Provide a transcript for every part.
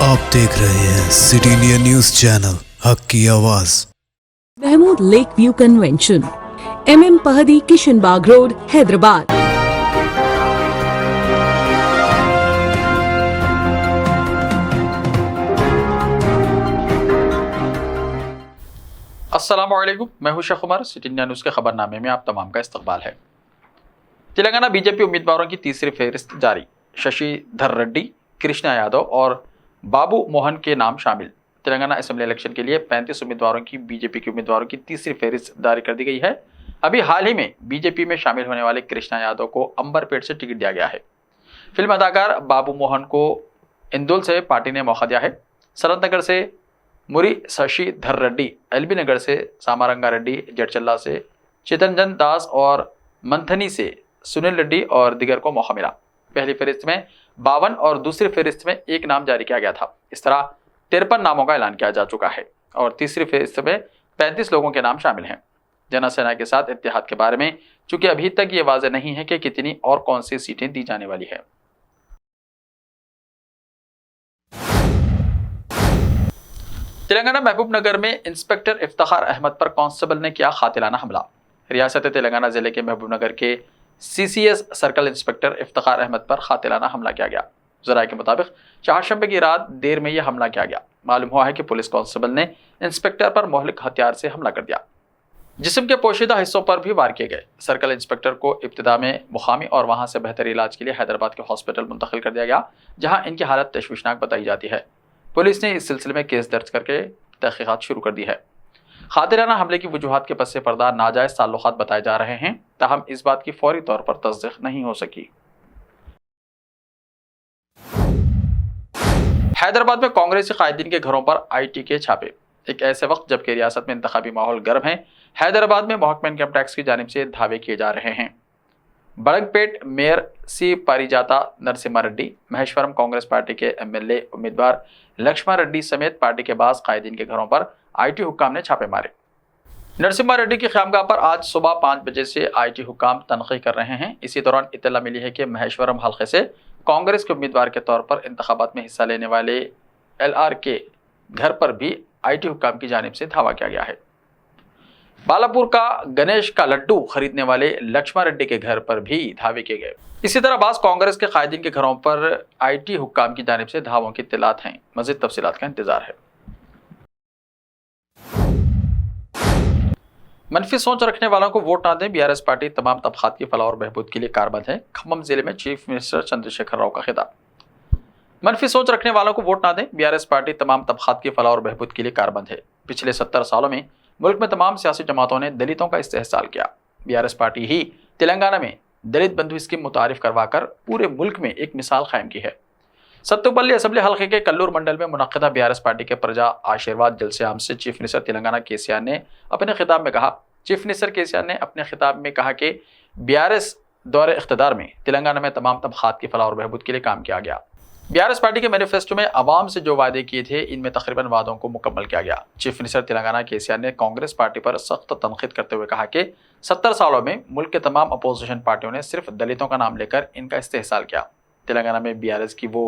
आप देख रहे हैं सिटी इंडिया न्यूज चैनल, हक की आवाज। Mahmood lake view convention, MM Pahadi, Kishanbagh road, Hyderabad. अस्सलाम वालेकुम, मैं हूं Sheikh Umar. City India news के खबरनामे में आप तमाम का इस्तकबाल है। तेलंगाना बीजेपी उम्मीदवारों की तीसरी फहरिस्त जारी। शशिधर रेड्डी, कृष्णा यादव और बाबू मोहन के नाम शामिल। तेलंगाना असेंबली इलेक्शन के लिए 35 उम्मीदवारों की बीजेपी के उम्मीदवारों की तीसरी फहरिस्त जारी कर दी गई है। अभी हाल ही में बीजेपी में शामिल होने वाले कृष्णा यादव को अंबरपेट से टिकट दिया गया है। फिल्म अदाकार बाबू मोहन को इंदौल से पार्टी ने मौका दिया है। सरतनगर से मुरी शशिधर रेड्डी, एलबी नगर से सामारंगा रेड्डी, जडचल्ला से चितरंजन दास और मंथनी से सुनील रेड्डी और दिगर को मौका मिला। पहली फहरिस्त में 52 और दूसरी फहरिस्त में एक नाम जारी किया गया था। इस तरह 53 नामों का ऐलान किया जा चुका है और तीसरी फहरिस्त में 35 लोगों के नाम शामिल हैं। जनसेना के साथ इत्तेहाद के बारे में चूंकि अभी तक ये वाज़ेह नहीं है कि कितनी और कौन सी सीटें दी जाने वाली है। तेलंगाना महबूब नगर में इंस्पेक्टर इफ्तिखार अहमद पर कांस्टेबल ने किया कातिलाना हमला। रियासत तेलंगाना जिले के महबूब नगर के CCS circle inspector Iftikhar Ahmed पर कातिलाना हमला किया गया। ज़राए के मुताबिक चारशंबे की रात देर में यह हमला किया गया। मालूम हुआ है कि पुलिस कांस्टेबल ने इंस्पेक्टर पर मोहलिक हथियार से हमला कर दिया। जिस्म के पोशीदा हिस्सों पर भी वार किए गए। सर्कल इंस्पेक्टर को इब्तिदा में मुकामी और वहां से बेहतर इलाज के लिए हैदराबाद के हॉस्पिटल मुंतकिल कर दिया गया, जहां इनकी हालत तशवीशनाक बताई जाती है। पुलिस ने इस सिलसिले में केस दर्ज करके तहकीकात शुरू कर दी है। खातिराना हमले की वजूहात के पस पर्दा नाजायज ताल्लुकात बताए जा रहे हैं, ताहम इस बात की फौरी तौर पर तस्दीक नहीं हो सकी। हैदराबाद में कांग्रेसी कायदीन के घरों पर IT के छापे। एक ऐसे वक्त जबकि रियासत में इंतखाबी माहौल गर्म है, हैदराबाद में महकमा इनकम टैक्स की जानिब से दावे किए जा रहे हैं। Badangpet mayor C Parijatha Narasimha Reddy, Maheshwaram Congress party के MLA उम्मीदवार लक्ष्मण रेड्डी समेत पार्टी के बास कायदीन के घरों पर IT हुक्काम ने छापे मारे। नरसिम्हा रेड्डी की ख़यामगाह पर आज सुबह 5 बजे से IT हुक्काम तनक़ीह कर रहे हैं। इसी दौरान इत्तला मिली है कि महेश्वरम हल्के से कांग्रेस के उम्मीदवार के तौर पर इंतखाबात में हिस्सा लेने वाले LR के घर पर भी IT हुक्काम की जानिब से धावा किया गया है। बालापुर का गणेश का लड्डू खरीदने वाले लक्ष्मण रेड्डी के घर पर भी धावे किए गए। इसी तरह बास कांग्रेस के कायदीन के घरों पर IT हुक्काम की जानिब से धावों की इत्तलात हैं। मज़ीद तफसीलात का इंतजार है। मनफी सोच रखने वालों को वोट ना दें, BRS पार्टी तमाम तबकात की फलाह और बहबूद के लिए कारबंद है। खम्मम जिले में चीफ मिनिस्टर चंद्रशेखर राव का खिताब। मनफी सोच रखने वालों को वोट ना दें, BRS पार्टी तमाम तबकात की फलाह और बहबूद के लिए कारबंद है। पिछले 70 सालों में मुल्क में तमाम सियासी जमातों ने दलितों का इस्तेहसाल किया। BRS पार्टी ही तेलंगाना में दलित बंधु स्कीम मुतारिफ करवाकर पूरे मुल्क में एक मिसाल कायम की है। सत्तुपल्ली असम्बली हल्के के कल्लूर मंडल में मुनक्किदा BRS पार्टी के प्रजा आशीर्वाद जलसे आम से चीफ मिनिस्टर तेलंगाना KCR ने अपने खिताब में कहा। चीफ मिनिस्टर KCR ने अपने खिताब में कहा कि BRS दौरे इख्तिदार में तेलंगाना में तमाम तबकात की फलाह और बहबूद के लिए काम किया गया। BRS पार्टी के मैनिफेस्टो में अवाम से जो वादे किए थे, इनमें तकरीबन वादों को मुकम्मल किया गया। चीफ मिनिस्टर तेलंगाना KCR ने कांग्रेस पार्टी पर सख्त तनकीद करते हुए कहा कि 70 सालों में मुल्क के तमाम अपोजिशन पार्टियों ने सिर्फ दलितों का नाम लेकर इनका इस्तेहसाल किया। तेलंगाना में BRS की वो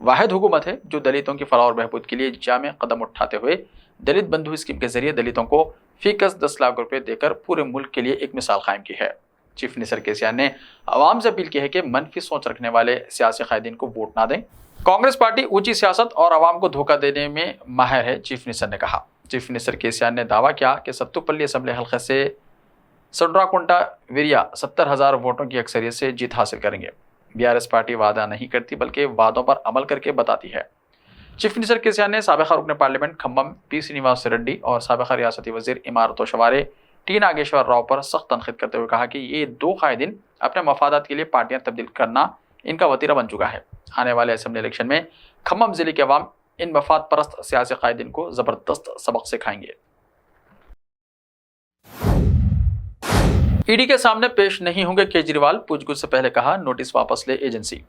वाहिद हुकूमत है जो दलितों की फलाह और बहबूद के लिए जामे कदम उठाते हुए दलित बंधु स्कीम के जरिए दलितों को फीकस 10 लाख रुपए देकर पूरे मुल्क के लिए एक मिसाल कायम की है। चीफ मिनिस्टर KCR ने आवाम से अपील की है कि मनफी सोच रखने वाले सियासी कायदीन को वोट ना दें। कांग्रेस पार्टी ऊंची सियासत और आवाम को धोखा देने में माहिर है, चीफ मिनिस्टर ने कहा। चीफ मिनिस्टर KCR ने दावा किया कि सत्तुपल्ली असम्बली हल्के से सड्राकुंटा विरिया 70,000 वोटों की अक्सरियत से जीत हासिल करेंगे। BRS पार्टी वादा नहीं करती बल्कि वादों पर अमल करके बताती है। चीफ मिनिस्टर KCR ने साबिक़ा रुकन पार्लियामेंट खम्मम P श्रीनिवास रेड्डी और साबिक़ा रियासती वज़ीर इमारत व शवारे T नागेश्वर राव पर सख्त तनक़ीद करते हुए कहा कि ये दो कायदीन अपने मफादात के लिए पार्टियां तब्दील करना इनका वतीरा बन चुका है। आने वाले असेंबली इलेक्शन में खम्मम जिले के अवाम इन मफाद परस्त सियासी कायदीन को ज़बरदस्त सबक सिखाएंगे। ED के सामने पेश नहीं होंगे केजरीवाल, पूछगछ से पहले कहा नोटिस वापस ले एजेंसी।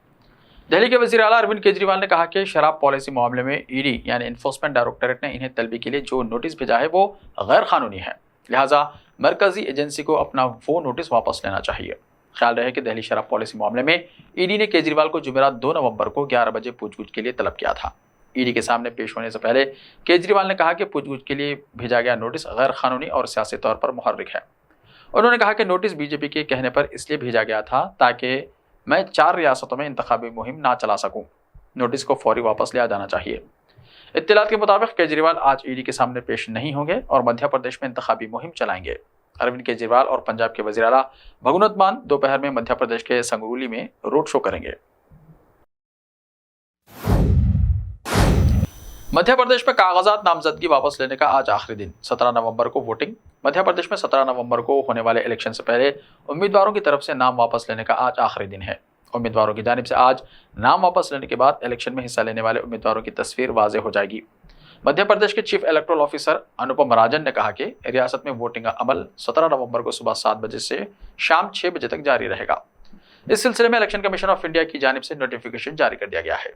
दिल्ली के वज़ीर आला अरविंद केजरीवाल ने कहा कि शराब पॉलिसी मामले में ED यानी इन्फोर्समेंट डायरेक्टरेट ने इन्हें तलबी के लिए जो नोटिस भेजा है वो गैर कानूनी है, लिहाजा मरकजी एजेंसी को अपना वो नोटिस वापस लेना चाहिए। ख्याल रहे कि दिल्ली शराब पॉलिसी मामले में ED ने केजरीवाल को जुमेरात 2 नवंबर को 11 बजे पूछगछ के लिए तलब किया था। ईडी के सामने पेश होने से पहले केजरीवाल ने कहा कि पूछताछ के लिए भेजा गया नोटिस गैर कानूनी और सियासी तौर पर मुहर्रिक है। उन्होंने कहा कि नोटिस बीजेपी के कहने पर इसलिए भेजा गया था ताकि मैं 4 रियासतों में इंतखाबी मुहिम ना चला सकूं। नोटिस को फौरी वापस लिया जाना चाहिए। इत्तलात के मुताबिक केजरीवाल आज ईडी के सामने पेश नहीं होंगे और मध्य प्रदेश में इंतखाबी मुहिम चलाएंगे। अरविंद केजरीवाल और पंजाब के वज़ीर आला भगवंत मान दोपहर में मध्य प्रदेश के संगरूली में रोड शो करेंगे। मध्य प्रदेश में कागजात नामजदगी वापस लेने का आज आखिरी दिन। 17 नवंबर को वोटिंग। मध्य प्रदेश में 17 नवंबर को होने वाले इलेक्शन से पहले उम्मीदवारों की तरफ से नाम वापस लेने का आज आखिरी दिन है। उम्मीदवारों की जानिब से आज नाम वापस लेने के बाद इलेक्शन में हिस्सा लेने वाले उम्मीदवारों की तस्वीर वाज़ेह हो जाएगी। मध्य प्रदेश के chief electoral officer Anupam Rajan ने कहा कि रियासत में वोटिंग का अमल 17 नवंबर को सुबह 7 बजे से शाम 6 बजे तक जारी रहेगा। इस सिलसिले में इलेक्शन कमीशन ऑफ इंडिया की जानिब से नोटिफिकेशन जारी कर दिया गया है।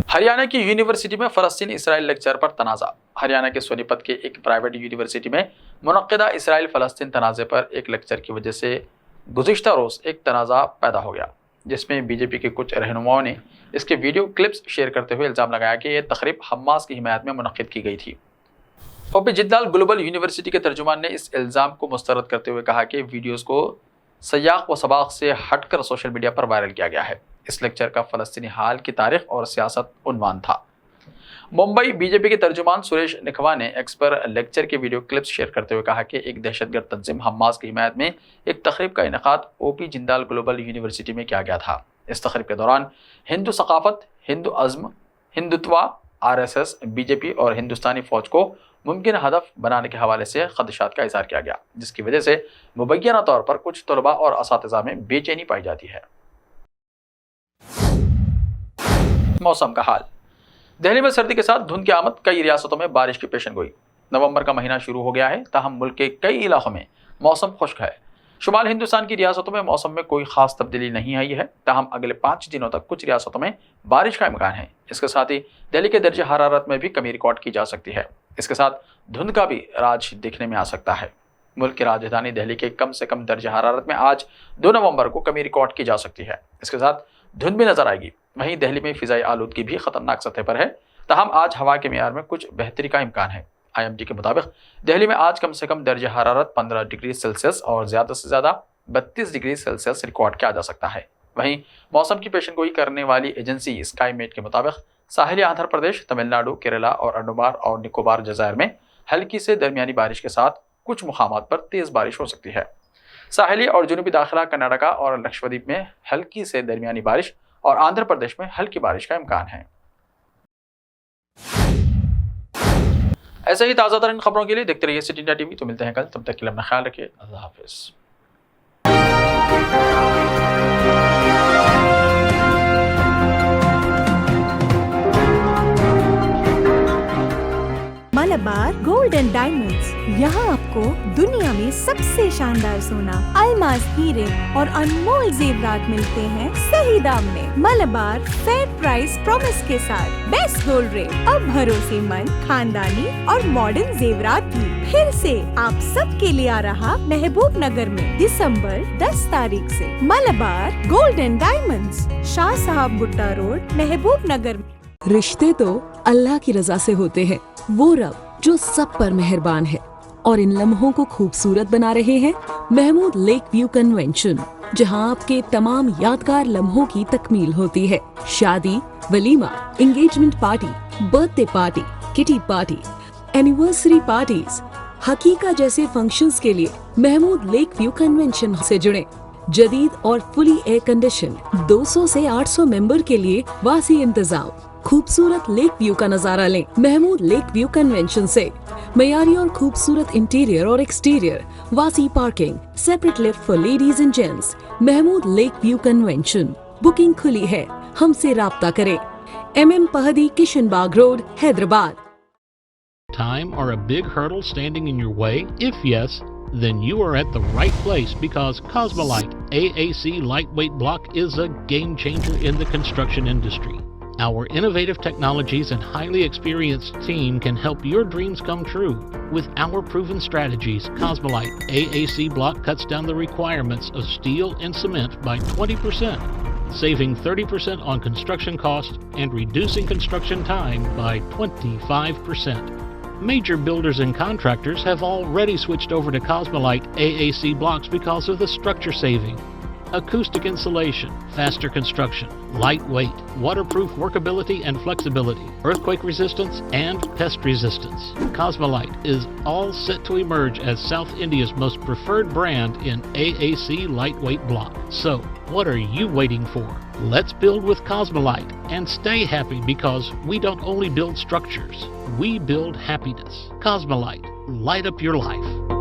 हरियाणा की यूनिवर्सिटी में फलस्तीन इसराइल लेक्चर पर तनाज़ा। हरियाणा के सोनीपत के एक प्राइवेट यूनिवर्सिटी में मुनक्किदा इसराइल फलस्तीन तनाज़े पर एक लेक्चर की वजह से गुज़िश्ता रोज़ एक तनाज़ा पैदा हो गया, जिसमें बीजेपी के कुछ रहनुमाओं ने इसके वीडियो क्लिप्स शेयर करते हुए इल्ज़ाम लगाया कि यह तकरीब हमास की हिमायत में मुनक्किद की गई थी। ओपी जिंदाल ग्लोबल यूनिवर्सिटी के तर्जुमान ने इस इल्ज़ाम को मुस्तरद करते हुए कहा कि वीडियोज़ को सयाक़ व सबाक़ से हटकर सोशल मीडिया पर वायरल किया गया है। इस लेक्चर का फ़लस्तीनी हाल की तारीख और सियासत उन्वान था। मुंबई बीजेपी के तर्जुमान सुरेश निखवा ने एक्स पर लेक्चर के वीडियो क्लिप्स शेयर करते हुए कहा कि एक दहशतगर्द तंजीम हमास की हिमायत में एक तकरीब का इनेकाद ओपी जिंदाल ग्लोबल यूनिवर्सिटी में किया गया था। इस तकरीब के दौरान हिंदू सकाफत, हिंदू अज़्म, हिंदुत्वा, RSS, बीजेपी और हिंदुस्तानी फ़ौज को मुमकिन हदफ बनाने के हवाले से खदशात का इज़हार किया गया, जिसकी वजह से मुबैना तौर पर कुछ तलबा और असातिज़ा में बेचैनी पाई जाती है। मौसम का हाल। दिल्ली में सर्दी के साथ धुंध की आमद, कई रियासतों में बारिश की पेशन गोई। नवंबर का महीना शुरू हो गया है, ताहम मुल्क के कई इलाकों में मौसम खुश्क है। शुमाल हिंदुस्तान की रियासतों में मौसम में कोई खास तब्दीली नहीं आई है, ताहम अगले 5 दिनों तक कुछ रियासतों में बारिश का इम्कान है। इसके साथ ही दिल्ली के दर्जे हरारत में भी कमी रिकॉर्ड की जा सकती है। इसके साथ धुंध का भी राज देखने में आ सकता है। मुल्क की राजधानी दिल्ली के कम से कम दर्जे हरारत में आज 2 नवंबर को कमी रिकॉर्ड की जा सकती है। इसके साथ धुंध भी नजर आएगी। वहीं दिल्ली में फिजाई आलूदगी भी खतरनाक सतह पर है, ताहम आज हवा के मेयार में कुछ बेहतरी का इम्कान है। IMD के मुताबिक दिल्ली में आज कम से कम दर्जे हरारत 15 डिग्री सेल्सियस और ज़्यादा से ज़्यादा 32 डिग्री सेल्सियस रिकॉर्ड किया जा सकता है। वहीं मौसम की पेशनगोई करने वाली एजेंसी स्काईमेट के मुताबिक साहिली आंध्र प्रदेश, तमिलनाडु, केरला और अंडमान और निकोबार जज़ायर में हल्की से दरमियानी बारिश के साथ कुछ मुकामात पर तेज़ बारिश हो सकती है। साहिली और जुनूबी दाखिला कर्नाटका और लक्षद्वीप में हल्की से दरमियानी बारिश और आंध्र प्रदेश में हल्की बारिश का इम्कान है। ऐसे ही ताज़ा तरीन खबरों के लिए देखते रहिए सिटी इंडिया टीवी। तो मिलते हैं कल, तब तक के लिए अपना ख्याल रखिए। अल्लाह हाफिज़। मलबार गोल्ड एंड डायमंड्स, यहाँ आपको दुनिया में सबसे शानदार सोना, अलमास हीरे और अनमोल जेवरात मिलते हैं सही दाम में। मलबार फेयर प्राइस प्रॉमिस के साथ बेस्ट गोल्ड रेट, अब भरोसेमंद, खानदानी और मॉडर्न जेवरात भी फिर से आप सब के लिए आ रहा महबूब नगर में दिसंबर 10 तारीख से। Malabar gold and diamonds, Shah साहब भुट्टा रोड, महबूब नगर में। रिश्ते तो अल्लाह की रजा से होते हैं। वो रब जो सब पर मेहरबान है और इन लम्हों को खूबसूरत बना रहे हैं महमूद लेक व्यू कन्वेंशन, जहां आपके तमाम यादगार लम्हों की तकमील होती है। शादी, वलीमा, engagement party, birthday party, kitty party, anniversary parties, हकीका जैसे फंक्शंस के लिए महमूद लेक व्यू कन्वेंशन से जुड़े। जदीद और फुली एयर कंडीशन 200 से 800 मेंबर के लिए वासी इंतजाम। खूबसूरत लेक व्यू का नजारा लें महमूद लेक व्यू कन्वेंशन से। मयारी और खूबसूरत इंटीरियर और एक्सटीरियर, वासी parking, separate lift for ladies and gents. Mahmood lake view convention. Booking खुली है, हमसे राब्ता करें। MM Pahadi, Kishanbagh road, Hyderabad. Time or a big hurdle standing in your way? If yes, then you are at the right place, because Cosmolite AAC lightweight block is a game changer in the construction industry. Our innovative technologies and highly experienced team can help your dreams come true. With our proven strategies, Cosmolite AAC block cuts down the requirements of steel and cement by 20%. saving 30% on construction costs and reducing construction time by 25%. Major builders and contractors have already switched over to Cosmolite AAC blocks because of the structure saving. Acoustic insulation, faster construction, lightweight, waterproof workability and flexibility, earthquake resistance, and pest resistance. Cosmolite is all set to emerge as South India's most preferred brand in AAC lightweight block. So, what are you waiting for? Let's build with Cosmolite and stay happy, because we don't only build structures, we build happiness. Cosmolite, light up your life.